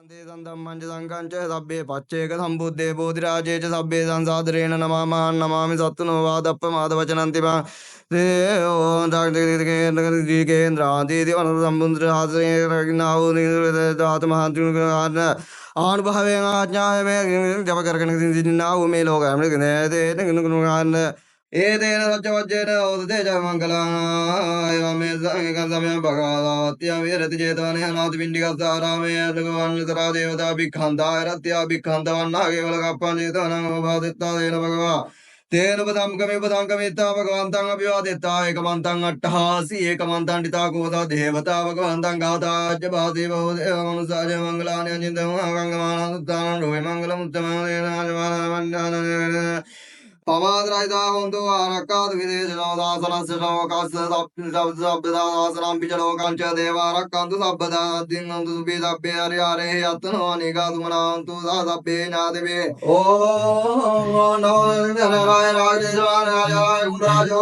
धम्मंच संकंच सभ्ये पच्चेक संबुद्धे बोधिराजे च सभ्ये संसादरेण नमामः नमामि सत्तनो वादप्पमादवचनन्ति वा एतेन सच्चवच्चेन ओदते च मङ्गलाय मे समयं भगवत्याविरति चेतवने अनाथपिण्डिकस्तारामे भगवान्सरा देवता भिक्खान्ताय रत्या भिक्खान्तवन्ना केवलकप्पञ्चेतवनं भवदित्तादेन भगवा तेन पदं कमित्ता भगवन्तं अभिवादित्ता एकमन्तं अट्टहासि एकमन्तं डिताकोदा देवता भगवन्तं गाता च भाति बहुदेवमनुसाय मङ्गलानि अचिन्तमङ्गमानं रोहि मङ्गलमुत्तमं पवाद्रायिता होन्तु आरक्कात् विदेशलोदासनस्य लोकस्य सब्दासनं पिचलोकं च देवा रक्कन्तु सब्बदा दिङ्गन्तु सुभिदभ्ये हरिहरे यत्नो निगातुमनान्तु सभ्ये नादिवे ॐ नमो नारायणाय राजेश्वराय गुणराजो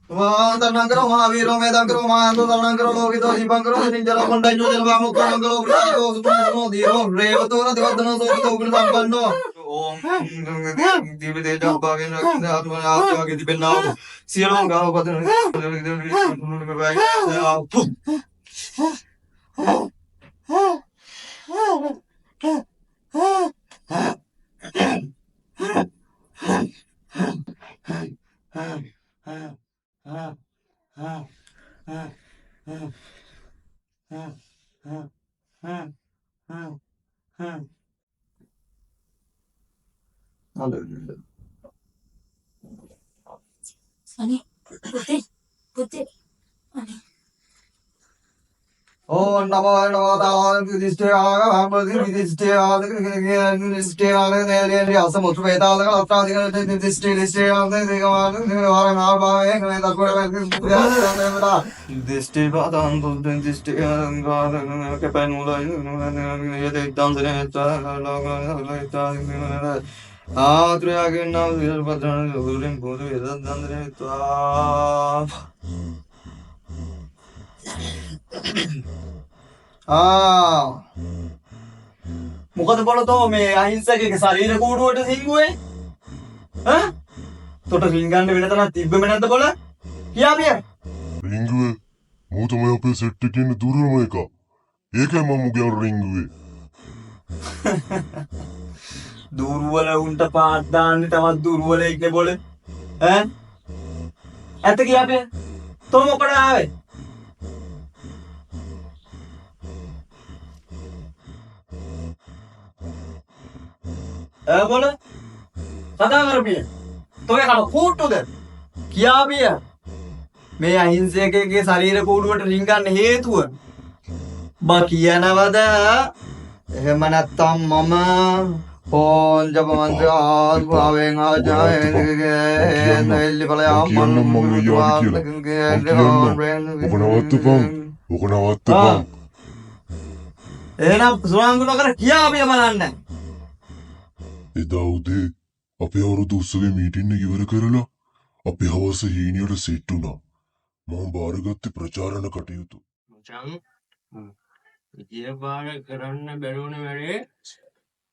Tanangkro Mahaviro Medangkro Mahanto Tanangkro Lokito Sipankro Sinjalo Kondanyo Jalvamu Kanangkro Prayo Supremo Dio Revatora Devadana Sokito Sampando Om Divide Jambagin Atma Gidipinao Sialong Gao Patan Ani, putih. Ani. Oh, Namo Namo Yudhishthira Yudhishthira Yudhishthira Asamutraveda Yudhishthira මොකද බලතෝ මේ අහිංසකගේ ශරීර කූඩුවට සිංගුවේ ඈ තොට රින්ගන්න වෙන තරම් තිබ්බෙම නැද්ද බල කියාපිය රිංගුවේ මූ තමයි අපේ සෙට් එකේ ඉන්න දුර්වලම එක ඒකයි මම මුගේ රිංගුවේ දුර්වල උන්ට පාත් දාන්නේ තවත් දුර්වල ඉන්නේ බොල ඈ ඇත්ත කියාපිය තෝ මොකද ආවේ बोले सदा कर तो क्या कूट तो दे किया भी है मैं अहिंसे के शरीर कूट रिंगा नहीं तू बाकी है ना वादा मन तम मम फोन जब मंत्र आज भावेगा जाए नैली भले हम मन ना सुनांग तो कर किया भी है मनाने එදා උදේ අපේ අවුරුදු උත්සවයේ මීටින් එක ඉවර කරලා අපි හවස හීනියට සෙට් වුණා. මම බාරගත්තේ ප්‍රචාරණ කටයුතු. මචං විජය පාර කරන්න බැරුණ වැඩේ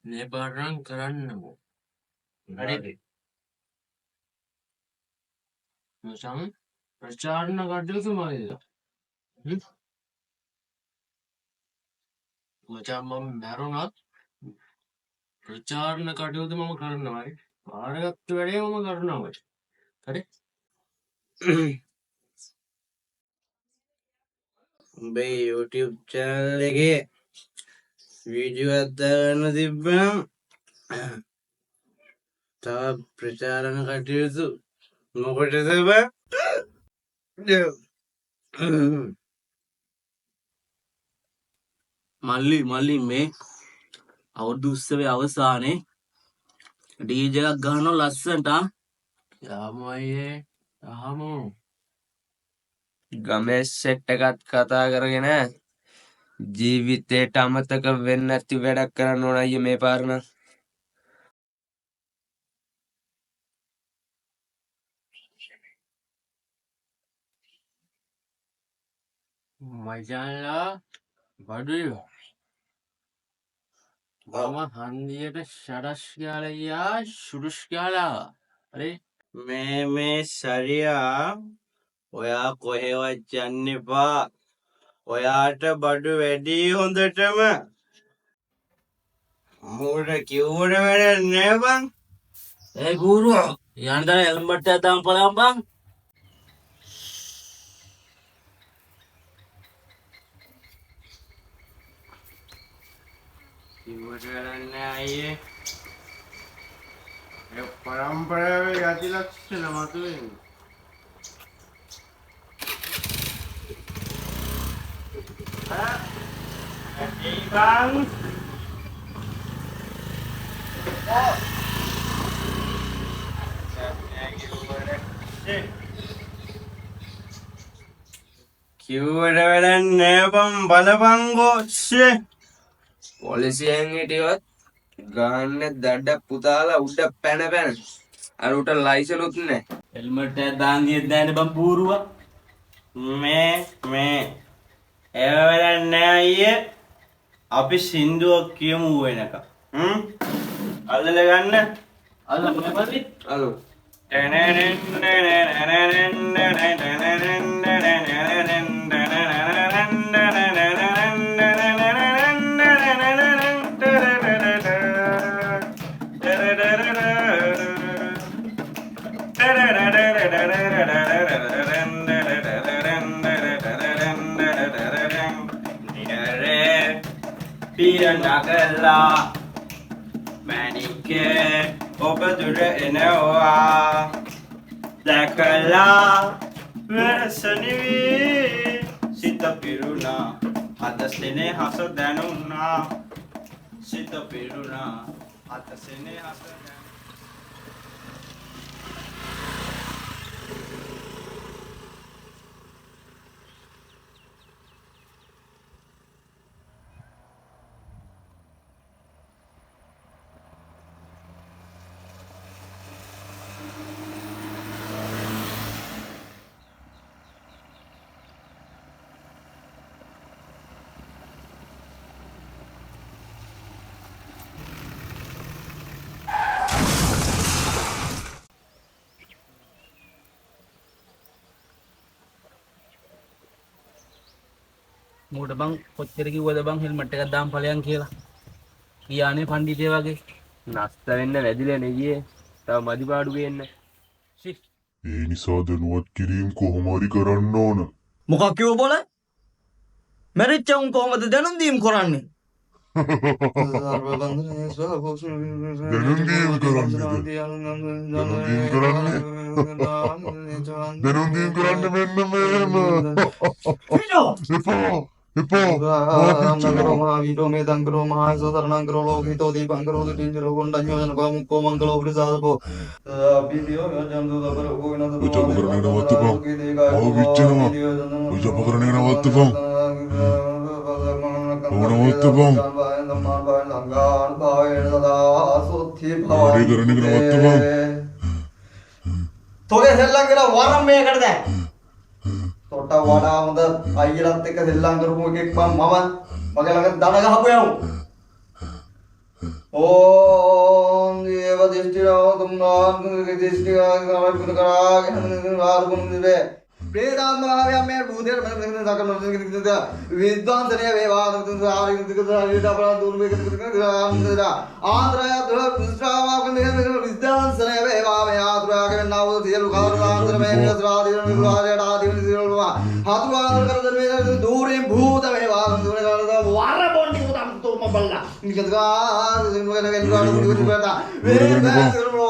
මේ පාරනම් කරන්නකෝ. හරිද? මචං ප්‍රචාරණ කටයුතු මොකද? මචං මම මැරුණත් ප්‍රචාරණ කටයුතු මම කරනවා. බාරගත්තු වැඩේම කරනවා. හරි? උඹේ YouTube channel එකේ වීඩියෝ එකක් දාන්න තිබ්බනම් තව ප්‍රචාරණ කටයුතු මොකටද බං? මල්ලි මේ අවුරුදු උත්සවයේ අවසානයේ ඩීජේ එකක් ගහනවා ලස්සනට යාමු අයියේ යාමු. ගමේ සෙට් එකත් කතා කරගෙන ජීවිතේට අමතක වෙන්නේ නැති වැඩක් කරන්න ඕන අයියේ මේ පාර නම්. මචංලා බඩුයෝ මම හන්දියට ෂඩස් ගාලා ගියා ෂුඩුස් ගාලා. හරි? මේ සරියා ඔයා කොහෙවත් යන්න එපා. ඔයාට බඩු වැඩි හොඳටම. මෝඩ කිව්වට වැඩක් නෑ බං. ඒ ගුරුවා යන්න දා හෙල්මට් එක දාන්න බලන්න බං. කිව්වට වැඩක් නෑ අයියේ. ඒ පරම්පරාවේ යටි ලක්ෂණ මතුවෙන්නේ. කිව්වට වැඩක් නෑ බං බලපංගෝ. පොලිසියෙන් හිටියොත් ගන්න දඩ පුතාලා උඩ පැන අර උට ලයිසනුත් නැහැ. හෙල්මට් එක දාන් ගියද දැන්නේ බං බූරුවා. මේ ඒව වැඩක් නෑ අයියේ. අපි සින්දුවක් කියමු වෙනක. අල්ලලා ගන්න. අල්ලන්න බෑ. අලු නගලා මැනිකේ ඔබ දුර එනවා දැකලා වෙනසනිවි සිත පිරුණා අද සෙනෙහස දැනුණා සිත පිරුණා අද සෙනෙහස මූට බං කොච්චර කිව්වද බං හෙල්මට් එකක් දාන්න ඵලයන් කියලා. කියානේ පණ්ඩිතය වගේ. නස්ත වෙන්න වැදිලා නෙගියේ. තව මදි පාඩු ගේන්න. ඒ නිසා දැනුවත් කිරීම කොහොම හරි කරන්න ඕන. මොකක් කිව්ව බෝල? මැරිච්ච උන් කොහොමද දැනුම් දීම් කරන්නේ? දැනුම් දීම කරන්නේද? දැනුම් දීම කරන්න මෙන්න මෙහෙම. එපා. නගරෝ මහාවීරෝ මේ දංගරෝ මහාසෝ තරණංගරෝ ලෝකිතෝ දීපංගරෝ දිටිංජරෝ කොණ්ඩඤ්ඤෝජන කෝමුක්කෝ මංගලෝ ව්‍රිසාදපෝ බීදියෝ යජන්දු දබරෝ ගෝවිනද ඔය ජප කරන එක නවත්තපන්. ආව විච්චනවා. ඔය ජප කරන එක නවත්තපන්. නවත්තපන්. වැඩේ කරන එක නවත්තපන්. තෝගේ සෙල්ලම් කියලා වරම් මේකට දැන්. තොට වඩා හොඳ අයියලත් එක්ක සෙල්ලම් කරපු එකෙක් මම මගේ ළඟ දඩ ගහපු යමු. ඕම් දේව දිස්ත්‍රික්කව තුම්නාන්ගේ දිස්ත්‍රික්කව කරාගෙන ආරුමුන් දිවේ प्रेतात्माव्यां मे भूतेर विद्वांसने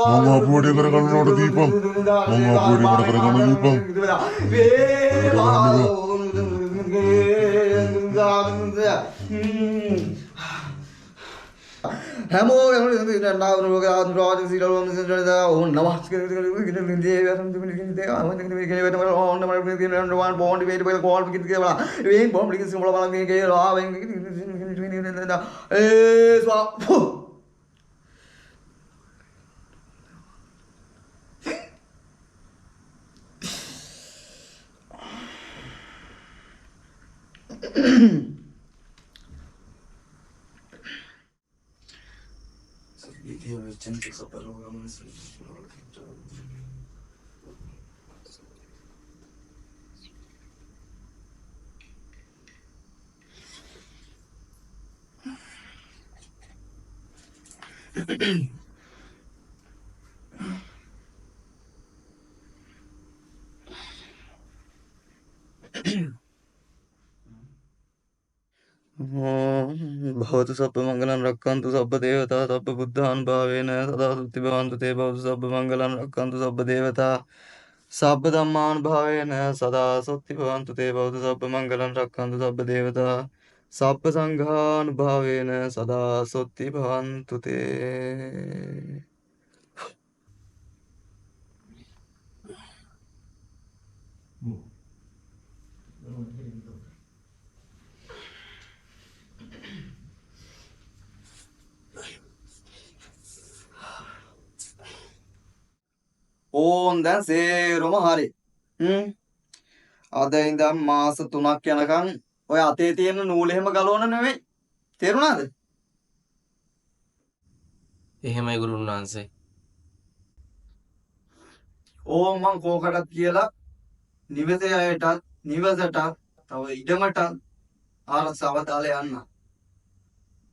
Mengapuri kerakan dipam. Mengapuri kerakan dipam. भवतु सर्वमङ्गलं रक्षन्तु सर्वदेवता सर्वबुद्धानुभावेन सदा सुखी भवन्तु ते भवतु सर्वमङ्गलं रक्षन्तु सर्वदेवता सर्वधर्मानुभावेन सदा सुखी भवन्तु ते भवतु सर्वमङ्गलं रक्षन्तु सर्वदेवता सर्वसङ्घानुभावेन सदा सुखी भवन्तु ते ඕන් දැන් සේරම හරි. අද ඉඳන් මාස 3ක් යනකම් ඔය අතේ තියෙන නූල එහෙම ගලවන්න නෙවෙයි. තේරුණාද? එහෙමයි ගුරුන් වහන්සේ. ඕන් මං කෝකටත් කියලා නිවසේ අයටත් නිවසටත් තව ඉඩමටත් ආරක්ෂාව දාලා යන්න.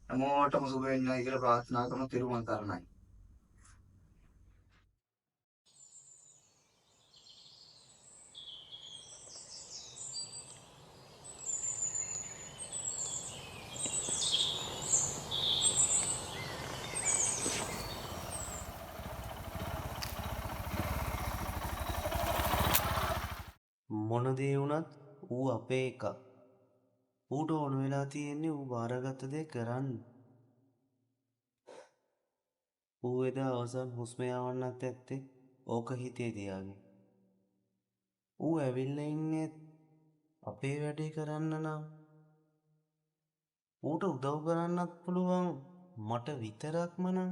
හැමෝටම සුබ වෙන්නයි කියලා ප්‍රාර්ථනා කරන තිරුවන් සරණයි. මොන දේ වුණත් ඌ අපේ එකක්. ඌට ඕන වෙලා තියෙන්නේ ඌ බාරගත්ත දේ කරන්න. ඌ එදා අවසන් හුස්ම යවන්නත් ඇත්තේ ඕක හිතේ තියාගෙන. ඌ ඇවිල්ලා ඉන්නේ අපේ වැඩේ කරන්න නම් ඌට උදව් කරන්නත් පුළුවන් මට විතරක්ම නම්.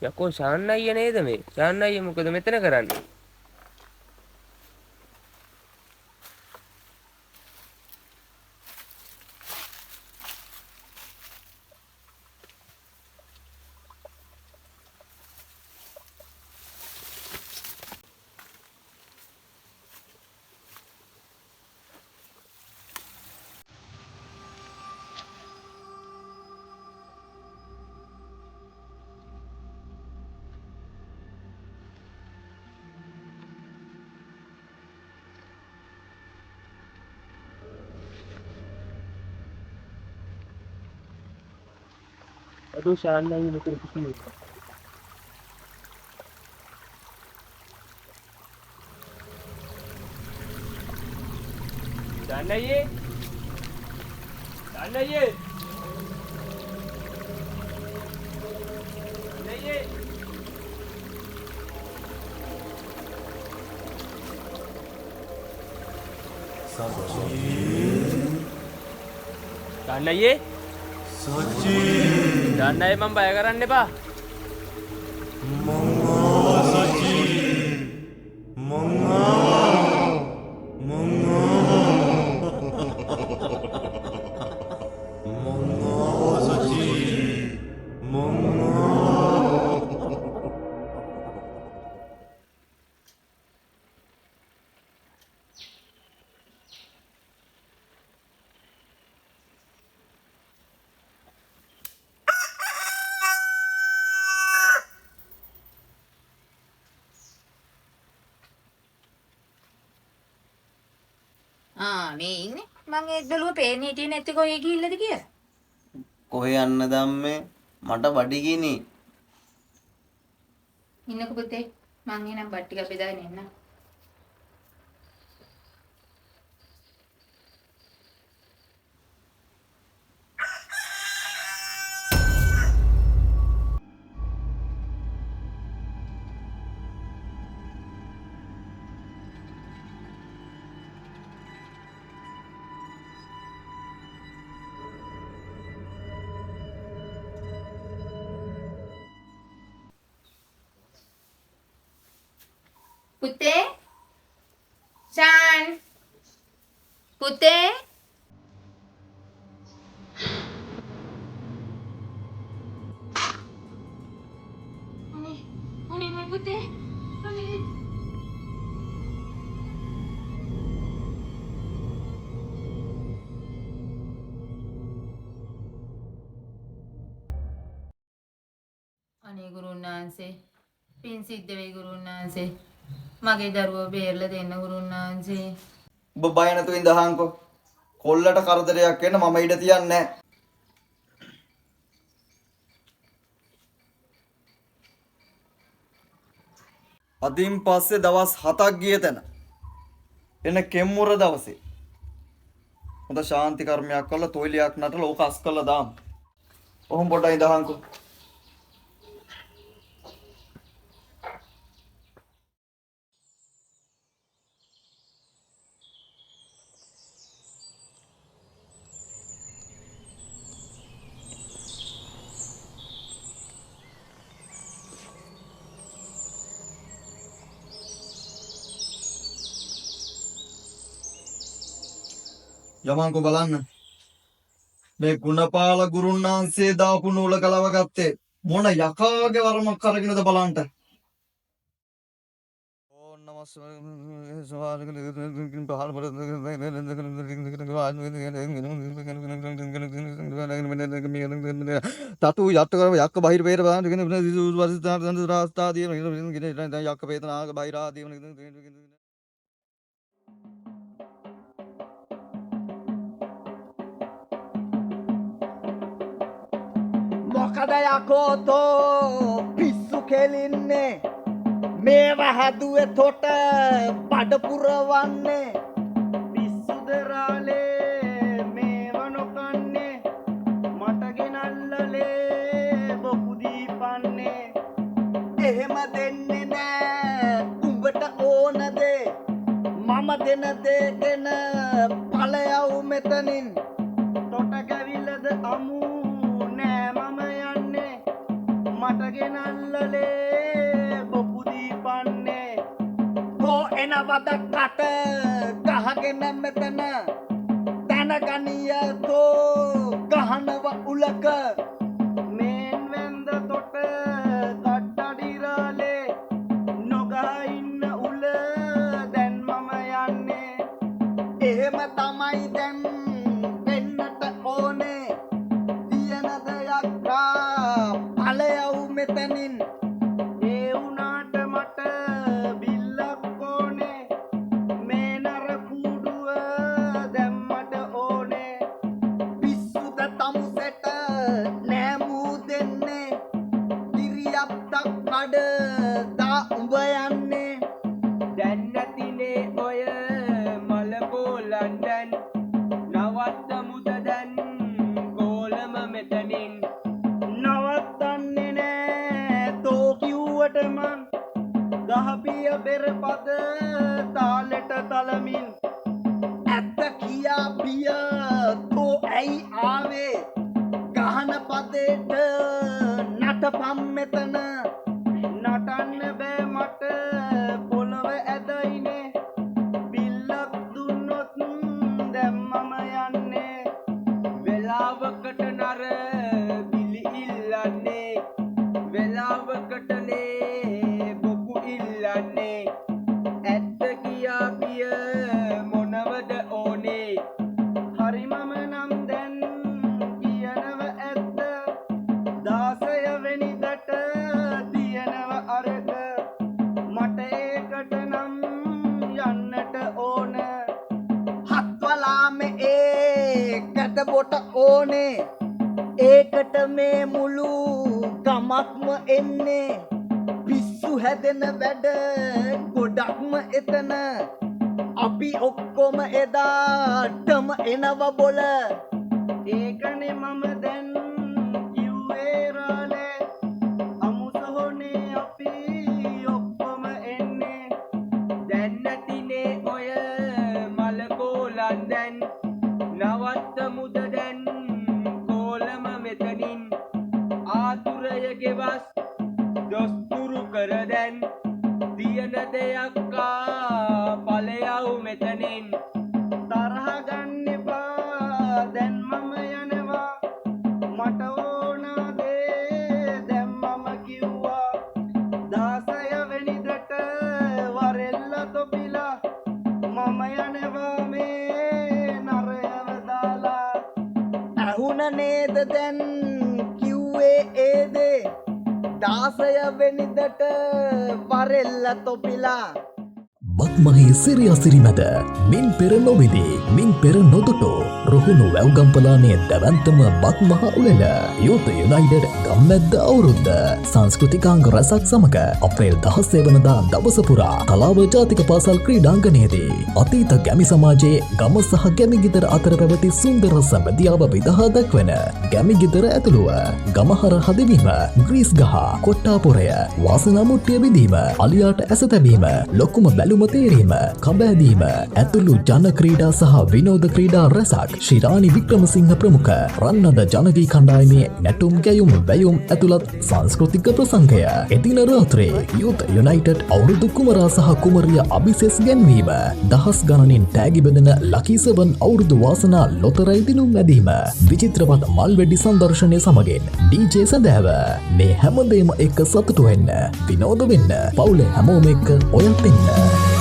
යකෝ ශාන් අයියා නේද මේ? ශාන් අයියා මොකද මෙතන කරන්නේ? Aduh, sana yung luto. Sana ye. Sana ye. Sana ye. Sana ye. Sana ye mong bayaran ba? මේ ඉන්නේ. මං ඒත් බැලුවා පේන්නේ හිටියේ නැති කොහේ ගිහිල්ලාද කියලා. කොහෙ යන්න දම්මේ මට බඩගිනි. ඉන්නකෝ පුතේ. මං එනම් බත් ටික බෙදාගෙන එන්නම්. පුතේ ෂාන් පුතේ අනේ මගේ පුතේ අනේ අනේ ගුරුන් වහන්සේ පින් සිද්ධ වෙයි ගුරුන් වහන්සේ මගේ දරුවෝ බේරලා දෙන්න ගුරුන් වහන්සේ ඔබ බය නැතුව ඉඳහන්කෝ. කොල්ලට කරදරයක් වෙන්න මම ඉඩ තියන්නේ නැහැ. අදින් පස්සේ දවස් 7ක් ගිය තැන එන කෙම්මුර දවසේ හොඳ ශාන්ති කර්මයක් කරලා තොইলයක් නටලා ඕක අස් කරලා දාමු. ඔහොම පොඩ්ඩක් ඉඳහන්කෝ. යමන්කෝ බලන්න මේ ගුණපාල ගුරුන් වහන්සේ දාපු නූල ගලව ගත්තේ මොන යකාගේ වරමක් අරගෙනද බලන්න. ඕන්න තතු යක්ක බහිර පේර රාස්තාදී යක්ක පේතනාග බහිරාදී මොකද යකෝතෝ පිස්සු කෙලින්නේ මේව හැදුවේ තොට බඩ පුරවන්නේ පිස්සු දරාලේ මේව නොකන්නේ මට ගෙනල්ලලේ බොකු දීපන්නේ එහෙම දෙන්නේ නෑ උඹට ඕන දේ මම දෙන දේ ගැන ඵලයව මෙතනින් තොට ගැවිලද අමු මට ගෙනල්ලලේ බොකු දීපන්නේ හෝ එනවද කට ගහගෙන මෙතන දැනගනියකෝ ගහනව උලක මේන් වෙන්ද තොට කට්ටඩිරාලේ නොගහ ඉන්න උල දැන් මම යන්නේ එහෙම තමයි දැන් වෙන්නට ඕනේ තියෙන දෙයක් මෙතනින් ඒ වුණාට මට බිල්ලක් ඕනේ මේ නර කූඩුව දැම්මට ඕනේ පිස්සුද තමුසෙට නෑ මූ දෙන්න තලමින් ඇත්ත කියා බිය තෝ ඇයි ආවේ ගහන පදේට නටපම් මෙතන නටන්න බෑ මට පොළව ඇදයිනේ බිල්ලක් දුන්නොත් දැම්මම යන්නේ වෙලාවකට නර බිලි ඉල්ලන්නේ වෙලාවකටනේ බොකු ඉල්ලන්නේ ඇත්ත කියා බිය මොනවද ඕනේ හරි මම නම් දැන් කියනව ඇත්ත 16 වෙනිදට තියනව අරක මට ඒකට නම් යන්නට ඕන හත්වලාම ඒකට බොට ඕනේ ඒකට මේ මුළු ගමක්ම එන්නේ පිස්සු හැදෙන වැඩ ගොඩක්ම එතන අපි ඔක්කොම එදාටම එනව බොල ඒකනේ මම දැන් කිව්වේ රාලේ අමුසහොනේ අපි ඔක්කොම එන්නේ දැන් නැතිනේ ඔය මලකෝලන් දැන් නවත්තමුද දැන් කෝලම මෙතනින් ආතුරය ගෙවස් දොස්තුරු කර දැන් තියන දෙයක් පලයව් මෙතනින් තරහ ගන්න එපා දැන් මම යනවා මට ඕන දේ දැන් මම කිව්වා 16 වෙනිදට වරෙල්ල තොපිලා මම යනවා මේ නරයව දාලා ඇහුණ නේද දැන් කිව්වේ ඒ දේ 16 වෙනිදට වරෙල්ල තොපිලා බක්මහේ සිරියසිරි මැද මින් පෙර නොවිදී මින් පෙර නොදුටෝ රුහුණු වැව්ගම්පලානේ දැවන්තම බක්මහ උළෙල යුත යුනයිටඩ් ගම්මැද්ද අවුරුද්ද සංස්කෘතිකාංග රැසක් සමග අප්‍රේල් 16 වනදා දවස පුරා තලාව ජාතික පාසල් ක්‍රීඩාංගණයේදී අතීත ගැමි සමාජයේ ගම සහ ගැමි ගෙදර අතර පැවති සුන්දර සම්බන්ධියාව විදහා දක්වන ගැමි ගෙදර ඇතුළුව ගමහර හදවීම ග්‍රීස් ගහ කොට්ටාපොරය වාසනා මුට්ටිය විදීම අලියාට ඇස තැබීම ලොකුම බැලුම තේරීම කඹෑදීම ඇතුළු ජන ක්‍රීඩා සහ විනෝද ක්‍රීඩා රැසක් ශිරානි වික්‍රමසිංහ ප්‍රමුඛ රන්නද ජනගී කණ්ඩායමේ නැටුම් ගැයුම් වැයුම් ඇතුළත් සංස්කෘතික ප්‍රසංගය එදින රාත්‍රේ යුත් යුනයිටඩ් අවුරුදු කුමරා සහ කුමරිය අභිසෙස් ගැන්වීම දහස් ගණනින් තෑගි බෙදෙන ලකීසවන් අවුරුදු වාසනා ලොතරැයි දිනුම් ඇදීම විචිත්‍රවත් මල්වැඩි සංදර්ශනය සමගින් DJ සැදෑව මේ හැමදේම එක්ක සතුටු වෙන්න විනෝද වෙන්න පවුලේ හැමෝම එක්ක ඔයත් එන්න